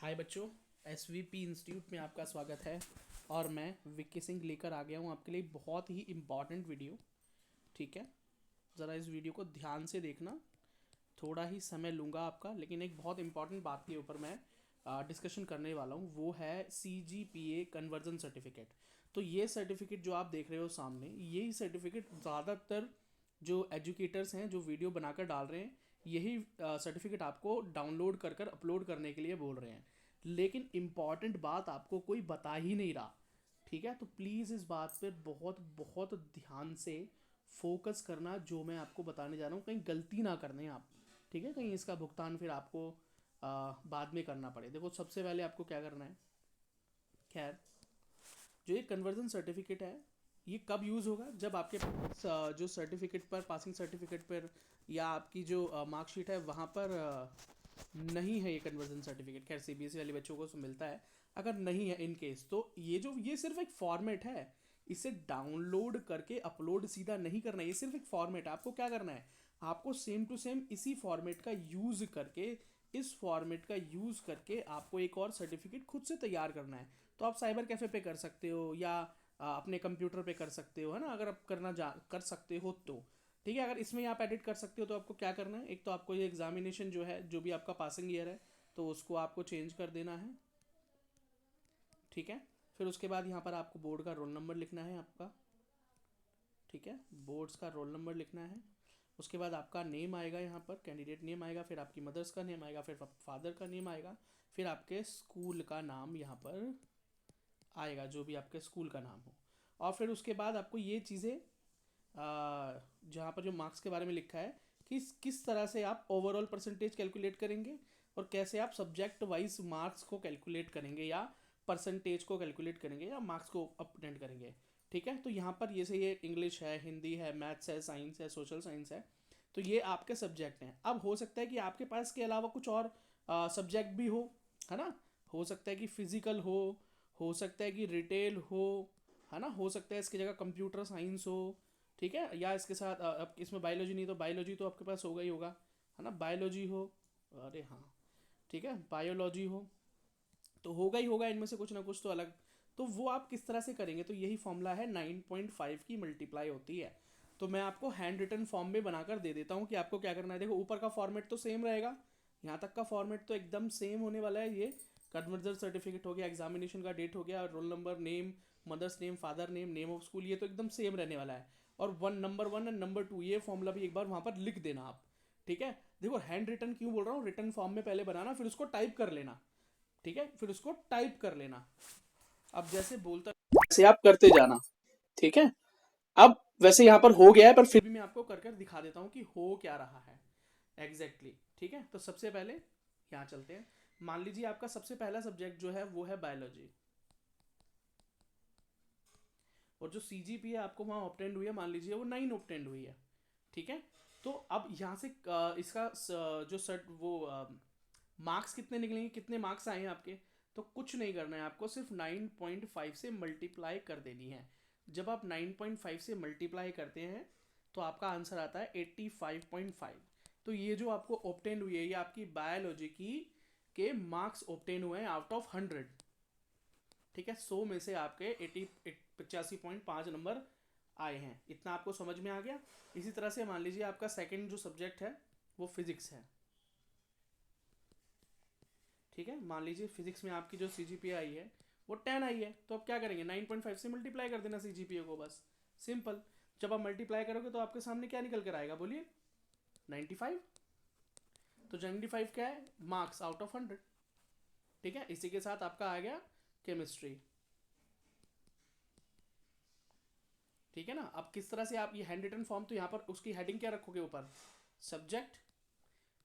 हाय बच्चों, SVP institute में आपका स्वागत है। और मैं विक्की सिंह लेकर आ गया हूँ आपके लिए बहुत ही इम्पॉर्टेंट वीडियो। ठीक है, ज़रा इस वीडियो को ध्यान से देखना। थोड़ा ही समय लूँगा आपका, लेकिन एक बहुत इंपॉर्टेंट बात के ऊपर मैं डिस्कशन करने वाला हूँ, वो है CGPA कन्वर्जन सर्टिफिकेट। तो ये सर्टिफिकेट जो आप देख रहे हो सामने, यही सर्टिफिकेट ज़्यादातर जो एजुकेटर्स हैं जो वीडियो बनाकर डाल रहे हैं, यही सर्टिफिकेट आपको डाउनलोड कर कर अपलोड करने के लिए बोल रहे हैं। लेकिन इम्पॉर्टेंट बात आपको कोई बता ही नहीं रहा। ठीक है, तो प्लीज़ इस बात पर बहुत बहुत ध्यान से फोकस करना, जो मैं आपको बताने जा रहा हूँ कहीं गलती ना करने आप। ठीक है, कहीं इसका भुगतान फिर आपको बाद में करना पड़े। देखो, सबसे पहले आपको क्या करना है। खैर, जो ये कन्वर्जन सर्टिफिकेट है, ये कब यूज़ होगा? जब आपके पास जो सर्टिफिकेट पर, पासिंग सर्टिफिकेट पर या आपकी जो मार्कशीट है वहाँ पर नहीं है ये कन्वर्जन सर्टिफिकेट। खैर, CBSE वाले बच्चों को तो मिलता है। अगर नहीं है इन केस, तो ये सिर्फ एक फॉर्मेट है। इसे डाउनलोड करके अपलोड सीधा नहीं करना है, ये सिर्फ एक फॉर्मेट है। आपको क्या करना है, आपको सेम टू सेम इसी फॉर्मेट का यूज़ करके, इस फॉर्मेट का यूज़ करके आपको एक और सर्टिफिकेट खुद से तैयार करना है। तो आप साइबर कैफ़े पे कर सकते हो या अपने कंप्यूटर पे कर सकते हो, है ना? अगर आप कर सकते हो तो ठीक है। अगर इसमें आप एडिट कर सकते हो तो आपको क्या करना है, एक तो आपको ये एग्जामिनेशन जो है, जो भी आपका पासिंग ईयर है, तो उसको आपको चेंज कर देना है। ठीक है, फिर उसके बाद यहाँ पर आपको बोर्ड का रोल नंबर लिखना है आपका। ठीक है, बोर्ड्स का रोल नंबर लिखना है। उसके बाद आपका नेम आएगा, यहाँ पर कैंडिडेट नेम आएगा, फिर आपकी मदर्स का नेम आएगा, फिर फादर का नेम आएगा, फिर आपके स्कूल का नाम यहाँ पर आएगा, जो भी आपके स्कूल का नाम हो। और फिर उसके बाद आपको ये चीज़ें, जहाँ पर जो मार्क्स के बारे में लिखा है कि किस तरह से आप ओवरऑल परसेंटेज कैलकुलेट करेंगे और कैसे आप सब्जेक्ट वाइज मार्क्स को कैलकुलेट करेंगे या परसेंटेज को कैलकुलेट करेंगे या मार्क्स को अपडेट करेंगे। ठीक है, तो यहाँ पर ये इंग्लिश है, हिंदी है, मैथ्स है, साइंस है, सोशल साइंस है। तो ये आपके सब्जेक्ट हैं। अब हो सकता है कि आपके पास के अलावा कुछ और सब्जेक्ट भी है ना? हो सकता है कि फिजिकल हो सकता है कि रिटेल हो, है ना? हो सकता है इसकी जगह कंप्यूटर साइंस हो। ठीक है, या इसके साथ अब इसमें बायोलॉजी नहीं, तो बायोलॉजी तो आपके पास होगा ही होगा, है ना? बायोलॉजी हो, अरे हाँ, ठीक है, बायोलॉजी हो, तो होगा ही होगा इनमें से कुछ ना कुछ तो अलग। तो वो आप किस तरह से करेंगे, तो यही फॉर्मूला है, 9.5 की मल्टीप्लाई होती है। तो मैं आपको हैंड रिटन फॉर्म में बनाकर दे देता हूँ कि आपको क्या करना है। देखो, ऊपर का फॉर्मेट तो सेम रहेगा, यहाँ तक का फॉर्मेट तो एकदम सेम होने वाला है। ये कन्वर्जन सर्टिफिकेट हो गया, एग्जामिनेशन का डेट हो गया, roll number, name, mother's name, father name, name of school, ये तो एकदम सेम रहने वाला है। और नंबर 1 एंड नंबर 2 ये फॉर्मूला भी एक बार वहाँ पर लिख देना आप। ठीक है, देखो हैंड रिटन क्यों बोल रहा हूँ, रिटन फॉर्म में पहले बनाना, फिर उसको टाइप कर लेना। ठीक है, फिर उसको टाइप कर लेना। अब जैसे बोलता वैसे आप करते जाना। ठीक है, अब वैसे यहाँ पर हो गया है, पर फिर भी मैं आपको कर कर दिखा देता हूँ कि हो क्या रहा है एग्जैक्टली exactly। ठीक है, तो सबसे पहले यहाँ चलते हैं। मान लीजिए आपका सबसे पहला सब्जेक्ट जो है वो है बायोलॉजी, और जो CGPA आपको वहाँ ऑप्टेंड हुई है, मान लीजिए वो 9 ऑप्टेंड हुई है। ठीक है, तो अब यहाँ से इसका जो सर्ट वो मार्क्स कितने निकलेंगे, कितने मार्क्स आए हैं आपके, तो कुछ नहीं करना है आपको, सिर्फ 9.5 से मल्टीप्लाई कर देनी है। जब आप 9.5 से मल्टीप्लाई करते हैं तो आपका आंसर आता है 85.5। तो ये जो आपको ऑप्टेन हुई है, ये आपकी बायोलॉजी की के मार्क्स ऑप्टेन हुए हैं आउट ऑफ 100। ठीक है, 100 में से आपके 85.5 नंबर आए हैं। इतना आपको समझ में आ गया। इसी तरह से मान लीजिए आपका सेकंड जो सब्जेक्ट है वो फिजिक्स है। ठीक है, मान लीजिए फिजिक्स में आपकी जो CGPA आई है वो 10 आई है, तो आप क्या करेंगे, 9.5 से मल्टीप्लाई कर देना CGPA को, बस सिंपल। जब आप मल्टीप्लाई करोगे तो आपके सामने क्या निकल कर आएगा, बोलिए? 95। तो 95 क्या है, मार्क्स आउट ऑफ 100। ठीक है, इसी के साथ आपका आ गया केमिस्ट्री। ठीक है ना? अब किस तरह से आप ये हैंड रिटन फॉर्म, तो यहाँ पर उसकी हेडिंग क्या रखोगे ऊपर, सब्जेक्ट,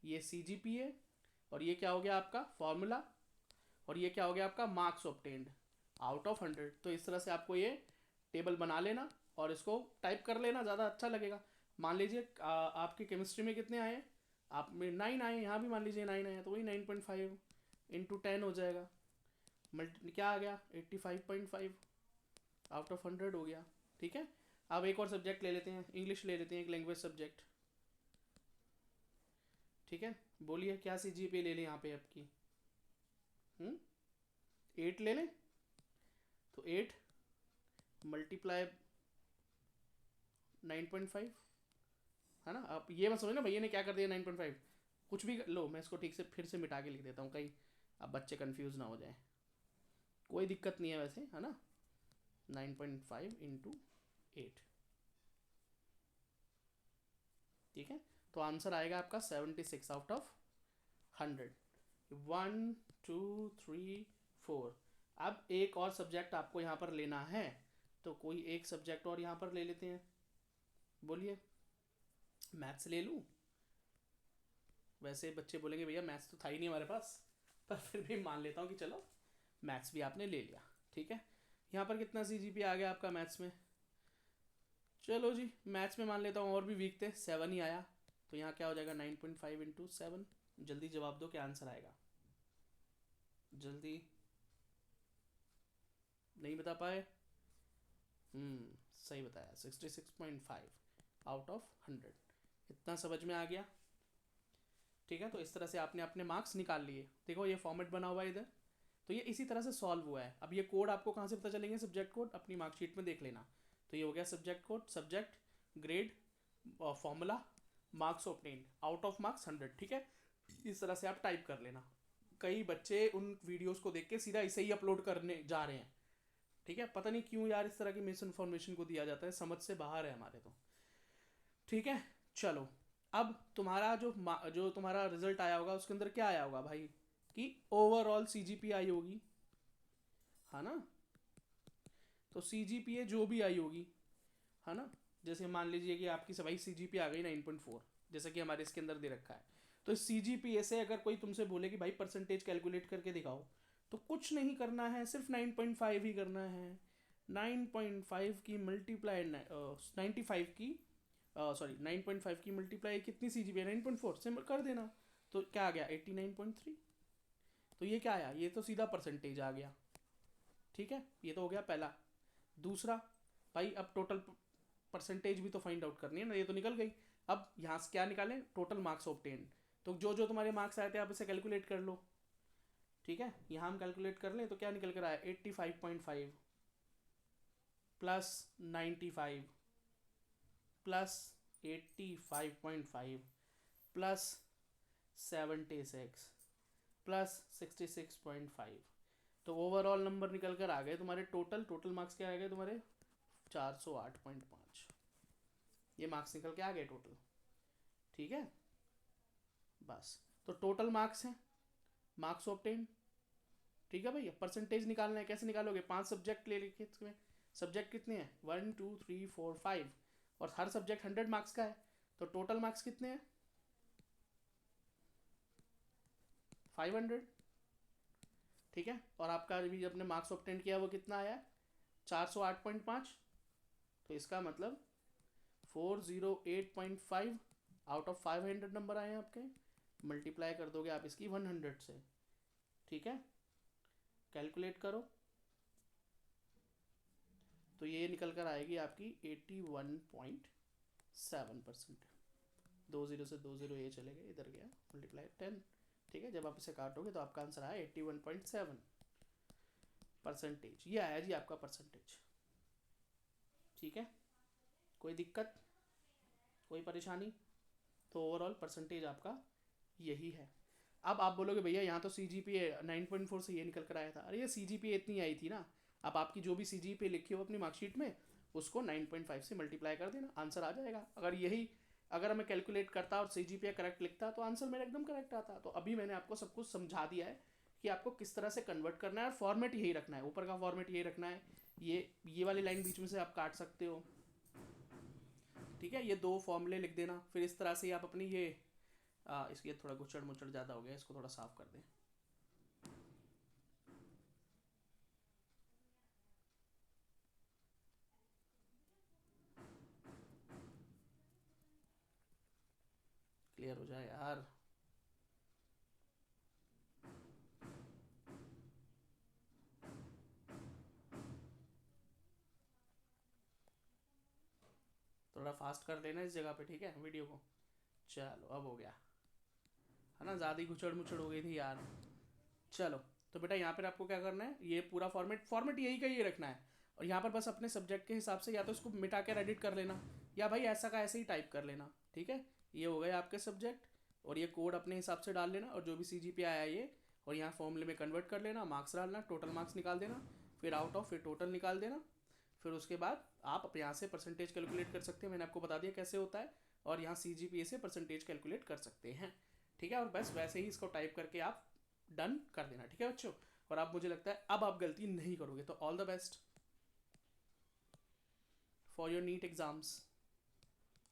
ये CGPA, और ये क्या हो गया आपका फॉर्मूला, और ये क्या हो गया आपका मार्क्स ऑब्टेन्ड आउट ऑफ 100। तो इस तरह से आपको ये टेबल बना लेना और इसको टाइप कर लेना, ज़्यादा अच्छा लगेगा। मान लीजिए आपके केमिस्ट्री में कितने आए, आप में 9 आए, यहाँ भी मान लीजिए 9 आए, तो वही 9.5 इंटू 10 हो जाएगा। मल्टी क्या आ गया, 85.5 आउट ऑफ 100 हो गया। ठीक है, अब एक और सब्जेक्ट ले लेते हैं, इंग्लिश ले लेते हैं, एक लैंग्वेज सब्जेक्ट। ठीक है, बोलिए क्या CGPA ले लें यहाँ पे आपकी? 8 ले लें, तो 8 मल्टीप्लाई 9.5, है ना। अब ये मत समझो ना भैया ने क्या कर दिया 9.5, कुछ भी लो, मैं इसको ठीक से फिर से मिटा के लिख देता हूँ, कहीं अब बच्चे कंफ्यूज ना हो जाए, कोई दिक्कत नहीं है वैसे, है ना। 9.5 इंटू 8, ठीक है। तो आंसर आएगा आपका 76 आउट ऑफ 100। 1 2 3 4। अब एक और सब्जेक्ट आपको यहाँ पर लेना है, तो कोई एक सब्जेक्ट और यहाँ पर ले लेते हैं, बोलिए। मैथ्स ले लूँ? वैसे बच्चे बोलेंगे भैया मैथ्स तो था ही नहीं हमारे पास, पर फिर भी मान लेता हूँ कि चलो मैथ्स भी आपने ले लिया, ठीक है। यहाँ पर कितना CGPA आ गया आपका मैथ्स में? चलो जी, मैथ्स में मान लेता हूँ और भी वीक थे, 7 ही आया, तो यहाँ क्या हो जाएगा 9.5 इंटू 7। जल्दी जवाब दो, क्या आंसर आएगा? जल्दी, नहीं बता पाए? सही बताया, 66.5 आउट ऑफ 100। इतना समझ में आ गया, ठीक है। तो इस तरह से आपने अपने मार्क्स निकाल लिए। देखो ये फॉर्मेट बना हुआ है इधर, तो ये इसी तरह से सॉल्व हुआ है। अब ये कोड आपको कहाँ से पता चलेंगे? सब्जेक्ट कोड अपनी मार्कशीट में देख लेना। तो ये हो गया subject code, subject, grade, formula, marks obtained, out of marks 100, ठीक है। इस तरह से आप टाइप कर लेना। कई बच्चे उन वीडियोस को देख के सीधा इसे ही अपलोड करने जा रहे हैं, ठीक है। पता नहीं क्यों यार इस तरह की मिस इन्फॉर्मेशन को दिया जाता है, समझ से बाहर है हमारे तो, ठीक है। चलो, अब तुम्हारा जो तुम्हारा रिजल्ट आया होगा उसके अंदर क्या आया होगा भाई, कि ओवरऑल CGPA आई होगी, है ना। तो CGPA जो भी आई होगी, है ना, जैसे मान लीजिए कि आपकी सभी CGPA आ गई 9.4, जैसा कि हमारे इसके अंदर दे रखा है। तो इस CGPA से अगर कोई तुमसे बोले कि भाई परसेंटेज कैलकुलेट करके दिखाओ, तो कुछ नहीं करना है, सिर्फ 9.5 ही करना है। 9.5 की मल्टीप्लाई 95 की, सॉरी 9.5 की मल्टीप्लाई कितनी CGPA 9.4 से कर देना, तो क्या आ गया 89.3। तो ये क्या आया? ये तो सीधा परसेंटेज आ गया, ठीक है। ये तो हो गया पहला। दूसरा, भाई अब टोटल परसेंटेज भी तो फाइंड आउट करनी है ना, ये तो निकल गई। अब यहाँ से क्या निकालें? Total marks obtain. तो जो जो तुम्हारे मार्क्स आए थे आप इसे कैलकुलेट कर लो, ठीक है। यहाँ हम कैलकुलेट कर लें तो क्या निकल कर आया 85.5 प्लस 95 प्लस 85.5 प्लस 76 प्लस 66.5। तो ओवरऑल नंबर निकल कर आ गए तुम्हारे, टोटल मार्क्स क्या आ गए तुम्हारे? 408.5। ये मार्क्स निकल के आ गए टोटल, ठीक है। बस, तो टोटल मार्क्स हैं, मार्क्स ऑब्टेन, ठीक है भैया। परसेंटेज निकालना है, कैसे निकालोगे? 5 सब्जेक्ट ले लिखे तुम्हें, सब्जेक्ट कितने हैं? 1 2 3 4 5, और हर सब्जेक्ट 100 मार्क्स का है, तो टोटल मार्क्स कितने हैं? 500, ठीक है। और आपका भी अपने मार्क्स ऑब्टेन किया वो कितना आया? 408.5। तो इसका मतलब 408.5 आउट ऑफ 500 नंबर आए हैं आपके। मल्टीप्लाई कर दोगे आप इसकी 100 से, ठीक है। कैलकुलेट करो, तो ये निकल कर आएगी आपकी 81.7%। 20 से 20 ये चले गए, इधर गया मल्टीप्लाई 10, ठीक है। जब आप इसे काटोगे तो आपका आंसर आया 81.7%। ये आया जी आपका परसेंटेज, ठीक है। कोई दिक्कत, कोई परेशानी? तो ओवरऑल परसेंटेज आपका यही है। अब आप बोलोगे भैया यहाँ तो CGPA 9.4 से ये निकल कर आया था। अरे ये CGPA इतनी आई थी ना, अब आपकी जो भी CGPA लिखी हो अपनी मार्कशीट में उसको 9.5 से मल्टीप्लाई कर देना, आंसर आ जाएगा। अगर मैं कैलकुलेट करता और CGPA करेक्ट लिखता तो आंसर मेरा एकदम करेक्ट आता। तो अभी मैंने आपको सब कुछ समझा दिया है कि आपको किस तरह से कन्वर्ट करना है, और फॉर्मेट यही रखना है, ऊपर का फॉर्मेट यही रखना है। ये वाली लाइन बीच में से आप काट सकते हो, ठीक है। ये 2 फॉर्मूले लिख देना, फिर इस तरह से आप अपनी इसकी थोड़ा गुचड़ मुचड़ ज़्यादा हो गया, इसको थोड़ा साफ कर दें। क्लियर हो जाए यार। थोड़ा फास्ट कर लेना इस जगह पे, ठीक है, वीडियो को। चलो अब हो गया, है ना। ज़्यादा ही गुचड़ मुचड़ हो गई थी यार। चलो, तो बेटा यहाँ पर आपको क्या करना है, ये पूरा फॉर्मेट यही का ये रखना है, और यहाँ पर बस अपने सब्जेक्ट के हिसाब से या तो इसको मिटा कर एडिट कर लेना, या भाई ऐसा का ऐसे ही टाइप कर लेना, ठीक है। ये हो गए आपके सब्जेक्ट, और ये कोड अपने हिसाब से डाल लेना, और जो भी CGPA आया ये, और यहाँ फॉर्मूले में कन्वर्ट कर लेना, मार्क्स डालना, टोटल मार्क्स निकाल देना, फिर आउट ऑफ, फिर टोटल निकाल देना। फिर उसके बाद आप यहाँ से परसेंटेज कैलकुलेट कर सकते हैं, मैंने आपको बता दिया कैसे होता है, और यहाँ CGPA से परसेंटेज कैलकुलेट कर सकते हैं, ठीक है। और बस वैसे ही इसको टाइप करके आप डन कर देना, ठीक है बच्चों। और आप, मुझे लगता है अब आप गलती नहीं करोगे, तो all the best for your NEET exams.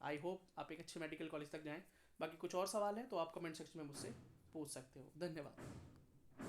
I hope आप एक अच्छे मेडिकल कॉलेज तक जाएं। बाकी कुछ और सवाल है तो आप कमेंट सेक्शन में मुझसे पूछ सकते हो। धन्यवाद।